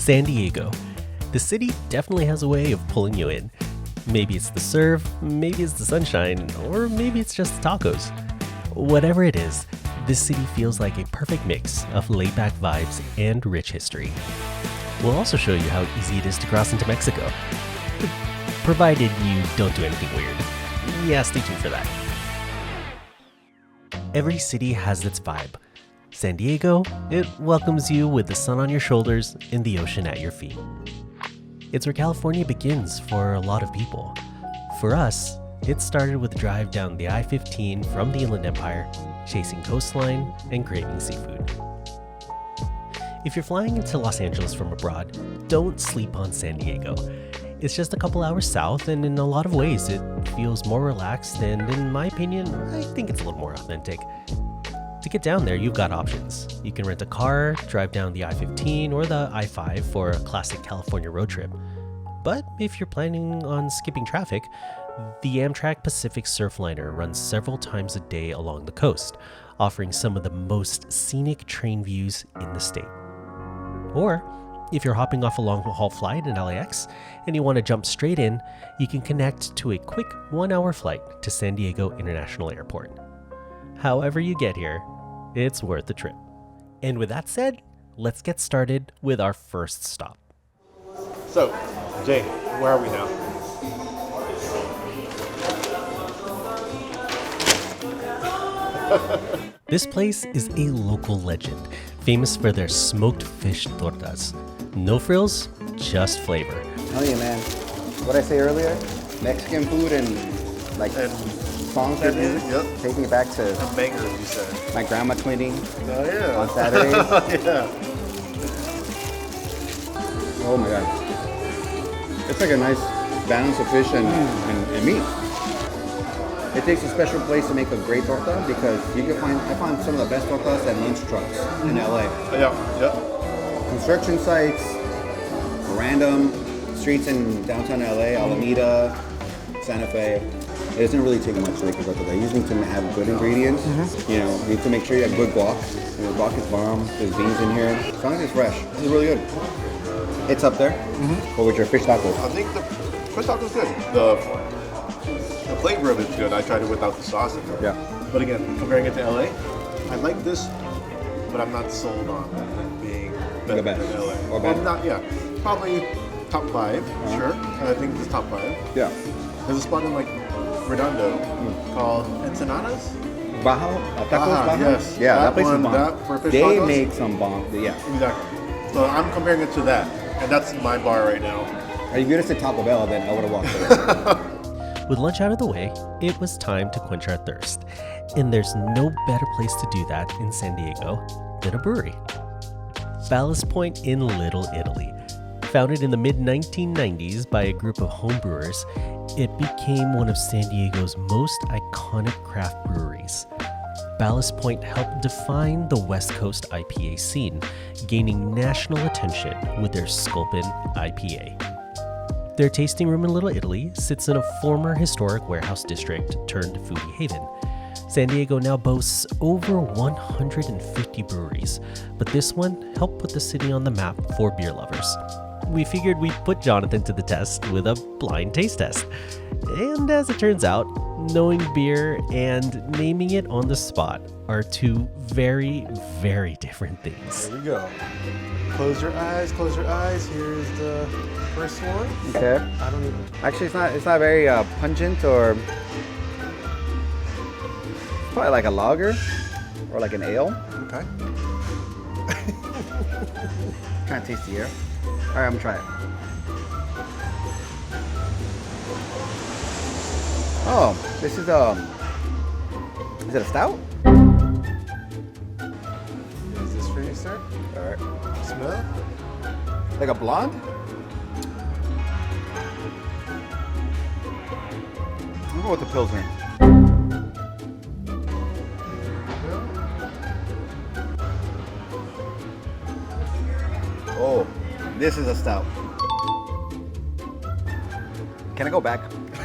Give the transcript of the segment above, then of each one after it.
San Diego. The city definitely has a way of pulling you in. Maybe it's the surf, maybe it's the sunshine, or maybe it's just the tacos. Whatever it is, this city feels like a perfect mix of laid-back vibes and rich history. We'll also show you how easy it is to cross into Mexico. Provided you don't do anything weird. Yeah, stay tuned for that. Every city has its vibe. San Diego, it welcomes you with the sun on your shoulders and the ocean at your feet. It's where California begins for a lot of people. For us, it started with a drive down the I-15 from the Inland Empire, chasing coastline and craving seafood. If you're flying into Los Angeles from abroad, don't sleep on San Diego. It's just a couple hours south, and in a lot of ways, it feels more relaxed, and in my opinion, I think it's a little more authentic. To get down there, you've got options. You can rent a car, drive down the I-15 or the I-5 for a classic California road trip. But if you're planning on skipping traffic, the Amtrak Pacific Surfliner runs several times a day along the coast, offering some of the most scenic train views in the state. Or, if you're hopping off a long-haul flight in LAX and you want to jump straight in, you can connect to a quick 1-hour flight to San Diego International Airport. However you get here, it's worth the trip. And with that said, let's get started with our first stop. So, Jay, where are we now? This place is a local legend, famous for their smoked fish tortas. No frills, just flavor. Oh yeah, man. What I say earlier, Mexican food and like songs like music, this, yep. take me back to The bangers, you said. my grandma twinning Oh, yeah. on Saturdays. Yeah. Oh my god. It's like a nice balance of fish and meat. It takes a special place to make a great torta because I find some of the best tortas at lunch trucks in LA. Yeah. Construction sites, random streets in downtown LA, Alameda, Santa Fe. It doesn't really take much to make a torta. You just need to have good ingredients. You know, you need to make sure you have good guac. You know, guac is bomb. There's beans in here. As long as it's fresh, this is really good. It's up there. Or with your fish tacos. I think the fish taco's good. The flavor of it's good. I tried it without the sauce in it. Yeah. But again, comparing it to LA, I like this, but I'm not sold on it being better The best. than LA. Or Well, better. not, yeah. Probably top 5, sure. I think this is top 5. Yeah. There's a spot in like Redondo called Ensenadas. Baja? Tacos Baja? Yes. Yeah, that place is one, bomb. that for fish They tacos? make some bomb. Yeah. Exactly. So I'm comparing it to that, and that's my bar right now. Are you good at Taco Bell? Then I would have walked there. With lunch out of the way, it was time to quench our thirst. And there's no better place to do that in San Diego than a brewery. Ballast Point in Little Italy. Founded in the mid-1990s by a group of home brewers, it became one of San Diego's most iconic craft breweries. Ballast Point helped define the West Coast IPA scene, gaining national attention with their Sculpin IPA. Their tasting room in Little Italy sits in a former historic warehouse district turned foodie haven. San Diego now boasts over 150 breweries, but this one helped put the city on the map for beer lovers. We figured we'd put Jonathan to the test with a blind taste test. And as it turns out, knowing beer and naming it on the spot are two very, very different things. Here we go. Close your eyes, close your eyes. Here's the first one. Okay. I don't even... Actually, it's not very pungent or... It's probably like a lager or like an ale. Okay. Kind of tasty here. All right, I'm gonna try it. Oh, this is it a stout? Is this for you, sir? All right. Smell? Like a blonde? I'm going with the Pilsner. Oh, this is a stout. Can I go back?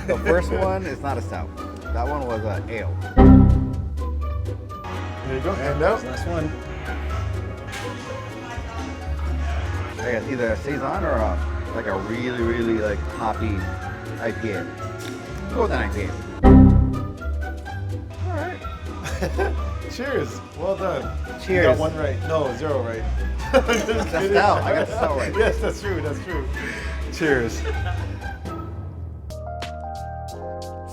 The first one is not a stout. That one was an ale. There you go. And out. Last one. I guess either a saison or like a really, really like hoppy IPA. Go with an IPA. All right. Cheers. Well done. Cheers. You got one right. No, 0 right. Just kidding. stout. I got the stout right. Yes, that's true. That's true. Cheers.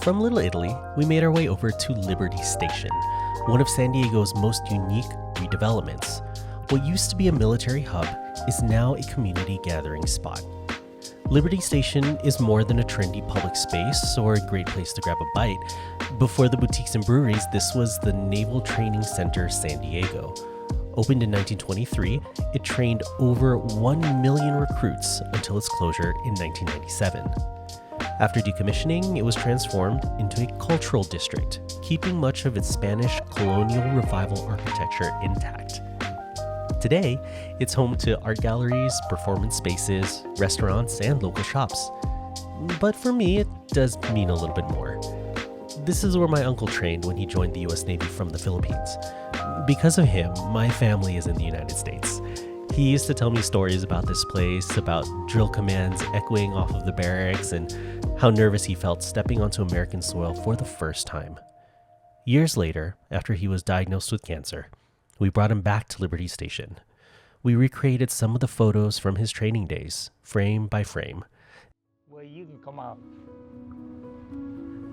From Little Italy, we made our way over to Liberty Station, one of San Diego's most unique redevelopments. What used to be a military hub is now a community gathering spot. Liberty Station is more than a trendy public space or a great place to grab a bite. Before the boutiques and breweries, this was the Naval Training Center San Diego. Opened in 1923, it trained over 1 million recruits until its closure in 1997. After decommissioning, it was transformed into a cultural district, keeping much of its Spanish colonial revival architecture intact. Today, it's home to art galleries, performance spaces, restaurants, and local shops. But for me, it does mean a little bit more. This is where my uncle trained when he joined the US Navy from the Philippines. Because of him, my family is in the United States. He used to tell me stories about this place, about drill commands echoing off of the barracks, and how nervous he felt stepping onto American soil for the first time. Years later, after he was diagnosed with cancer, we brought him back to Liberty Station. We recreated some of the photos from his training days, frame by frame. Well, you can come out.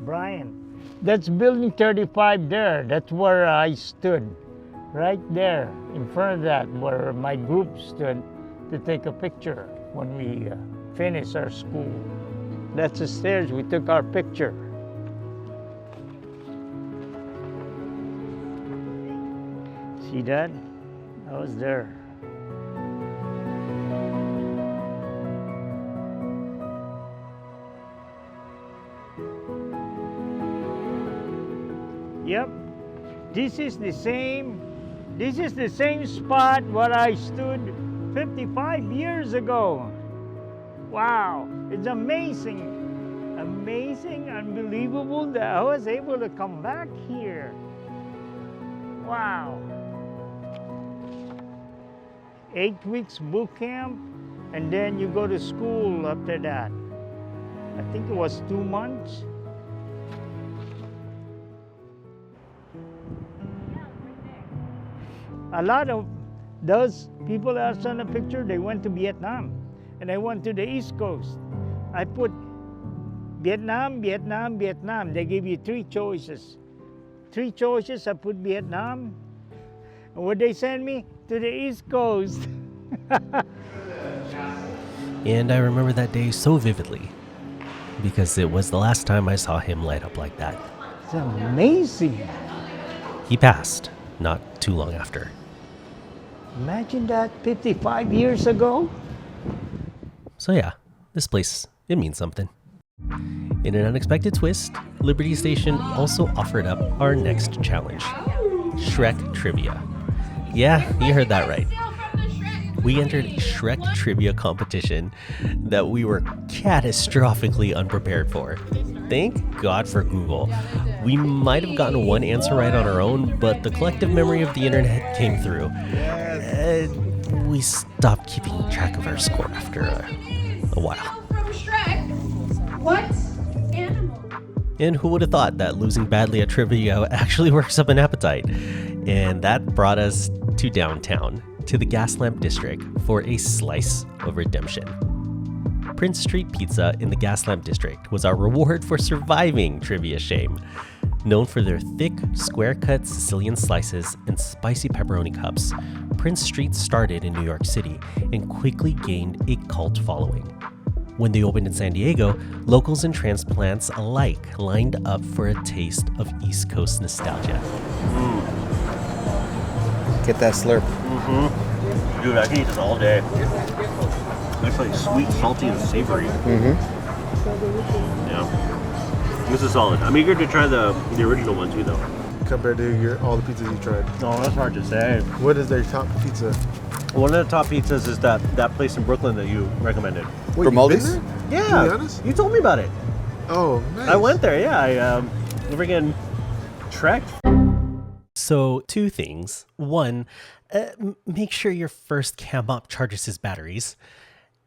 Brian, that's building 35 there. That's where I stood. Right there, in front of that, where my group stood to take a picture when we finished our school. That's the stairs we took our picture. See that? I was there. Yep, this is the same spot where I stood 55 years ago. Wow, it's amazing, unbelievable that I was able to come back here. Wow. 8 weeks boot camp, and then you go to school after that. I think it was 2 months. A lot of those people that are on the picture, they went to Vietnam, and I went to the East Coast. I put Vietnam, Vietnam, Vietnam. They give you 3 choices. 3 choices, I put Vietnam. And what they send me? To the East Coast. And I remember that day so vividly, because it was the last time I saw him light up like that. It's amazing. He passed not too long after. Imagine that 55 years ago. So yeah, this place, it means something. In an unexpected twist, Liberty Station also offered up our next challenge, Shrek Trivia. Yeah, you heard that right. We entered a Shrek Trivia competition that we were catastrophically unprepared for. Thank God for Google. We might have gotten one answer right on our own, but the collective memory of the internet came through. We stopped keeping track of our score after a while. From Shrek, what animal? And who would have thought that losing badly at trivia actually works up an appetite? And that brought us to downtown, to the Gaslamp District, for a slice of redemption. Prince Street Pizza in the Gaslamp District was our reward for surviving trivia shame. Known for their thick, square-cut Sicilian slices and spicy pepperoni cups, Prince Street started in New York City and quickly gained a cult following. When they opened in San Diego, locals and transplants alike lined up for a taste of East Coast nostalgia. Get that slurp. Dude, I can eat this all day. It's like sweet, salty, and savory. Yeah. This is solid. I'm eager to try the original one too, though. Compared to all the pizzas you tried. Oh, that's hard to say. What is their top pizza? One of the top pizzas is that place in Brooklyn that you recommended. Wait, Grimaldi's? you been there? Yeah. To be honest? You told me about it. Oh, nice. I went there, yeah. I freaking trekked. So, two things. One, make sure your first cam op charges his batteries.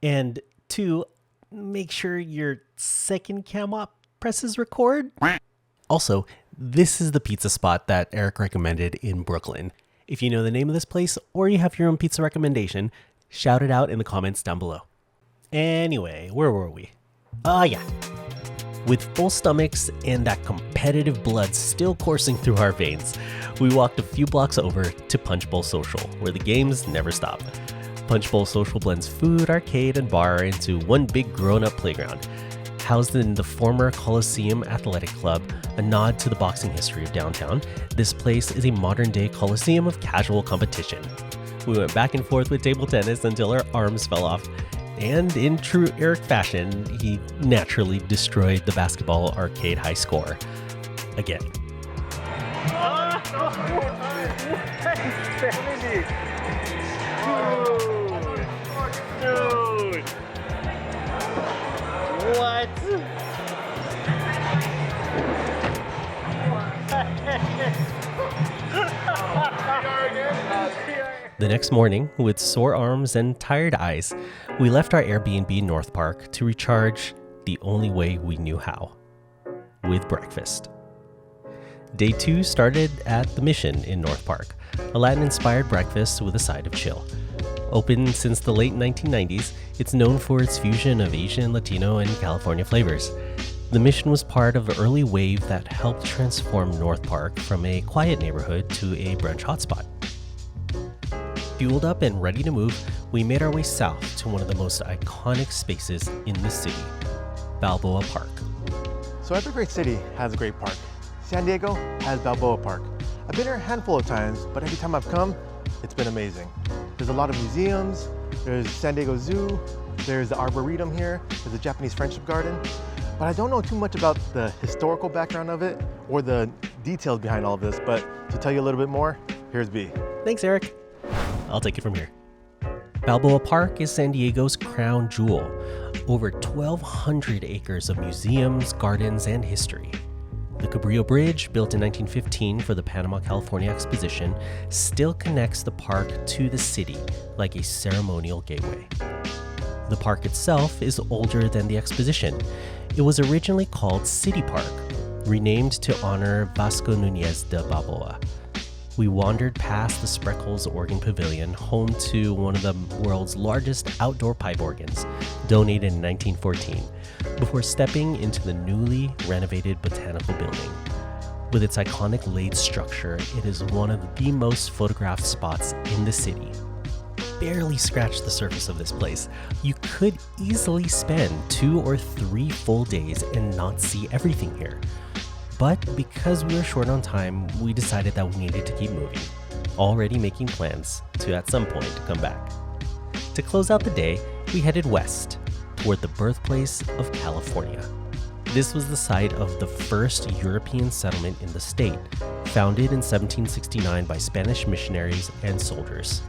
And two, make sure your second cam op presses record. Also, this is the pizza spot that Eric recommended in Brooklyn. If you know the name of this place or you have your own pizza recommendation, shout it out in the comments down below. Anyway, where were we? Yeah. With full stomachs and that competitive blood still coursing through our veins, we walked a few blocks over to Punch Bowl Social, where the games never stop. Punch Bowl Social blends food, arcade, and bar into one big grown-up playground. Housed in the former Coliseum Athletic Club, a nod to the boxing history of downtown, this place is a modern-day coliseum of casual competition. We went back and forth with table tennis until our arms fell off, and in true Eric fashion, he naturally destroyed the basketball arcade high score. Again. Dude! What? The next morning, with sore arms and tired eyes, we left our Airbnb in North Park to recharge the only way we knew how, with breakfast. Day 2 started at The Mission in North Park, a Latin-inspired breakfast with a side of chill. Open since the late 1990s, it's known for its fusion of Asian, Latino, and California flavors. The Mission was part of an early wave that helped transform North Park from a quiet neighborhood to a brunch hotspot. Fueled up and ready to move, we made our way south to one of the most iconic spaces in the city, Balboa Park. So every great city has a great park. San Diego has Balboa Park. I've been here a handful of times, but every time I've come, it's been amazing. There's a lot of museums, there's San Diego Zoo, there's the Arboretum here, there's the Japanese Friendship Garden, but I don't know too much about the historical background of it or the details behind all of this, but to tell you a little bit more, here's B. Thanks, Eric. I'll take it from here. Balboa Park is San Diego's crown jewel. Over 1,200 acres of museums, gardens, and history. The Cabrillo Bridge, built in 1915 for the Panama, California Exposition, still connects the park to the city like a ceremonial gateway. The park itself is older than the exposition. It was originally called City Park, renamed to honor Vasco Núñez de Balboa. We wandered past the Spreckles Organ Pavilion, home to one of the world's largest outdoor pipe organs, donated in 1914, before stepping into the newly renovated Botanical Building. With its iconic laid structure, it is one of the most photographed spots in the city. Barely scratched the surface of this place. You could easily spend 2 or 3 full days and not see everything here. But because we were short on time, we decided that we needed to keep moving, already making plans to at some point come back. To close out the day, we headed west, toward the birthplace of California. This was the site of the first European settlement in the state, founded in 1769 by Spanish missionaries and soldiers.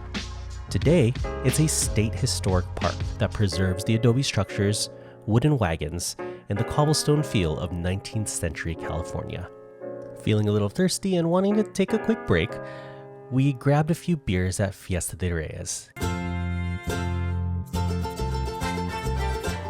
Today, it's a state historic park that preserves the adobe structures, wooden wagons, and the cobblestone feel of 19th century California. Feeling a little thirsty and wanting to take a quick break, we grabbed a few beers at Fiesta de Rees.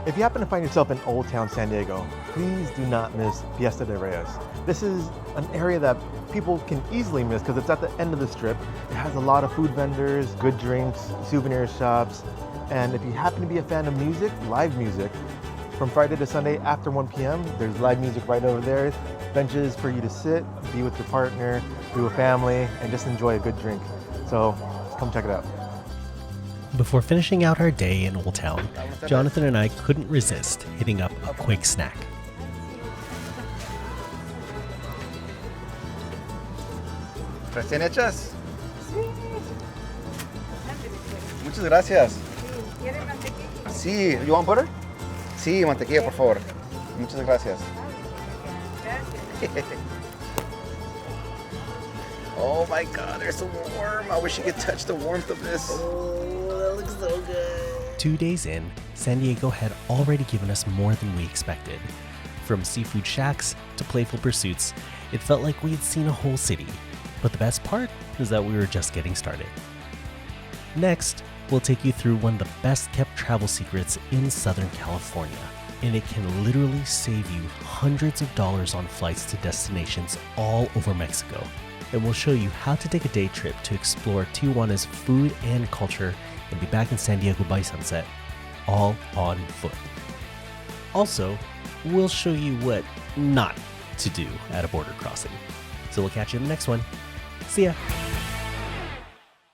If you happen to find yourself in Old Town San Diego, please do not miss Fiesta de Rees. This is an area that people can easily miss because it's at the end of the strip. It has a lot of food vendors, good drinks, souvenir shops, and if you happen to be a fan of music, live music, from Friday to Sunday after 1 p.m., there's live music right over there, benches for you to sit, be with your partner, be with family, and just enjoy a good drink. So come check it out. Before finishing out our day in Old Town, Jonathan and I couldn't resist hitting up a quick snack. ¿Recién hechas? Muchas gracias. ¿Quiere mantequilla? Sí, you want butter? Sí, mantequilla, por favor. Muchas gracias. Oh my God, they're so warm. I wish you could touch the warmth of this. Oh, that looks so good. 2 days in, San Diego had already given us more than we expected. From seafood shacks to playful pursuits, it felt like we had seen a whole city. But the best part is that we were just getting started. Next, we'll take you through one of the best kept travel secrets in Southern California, and it can literally save you hundreds of dollars on flights to destinations all over Mexico. And we'll show you how to take a day trip to explore Tijuana's food and culture and be back in San Diego by sunset, all on foot. Also, we'll show you what not to do at a border crossing. So we'll catch you in the next one. See ya!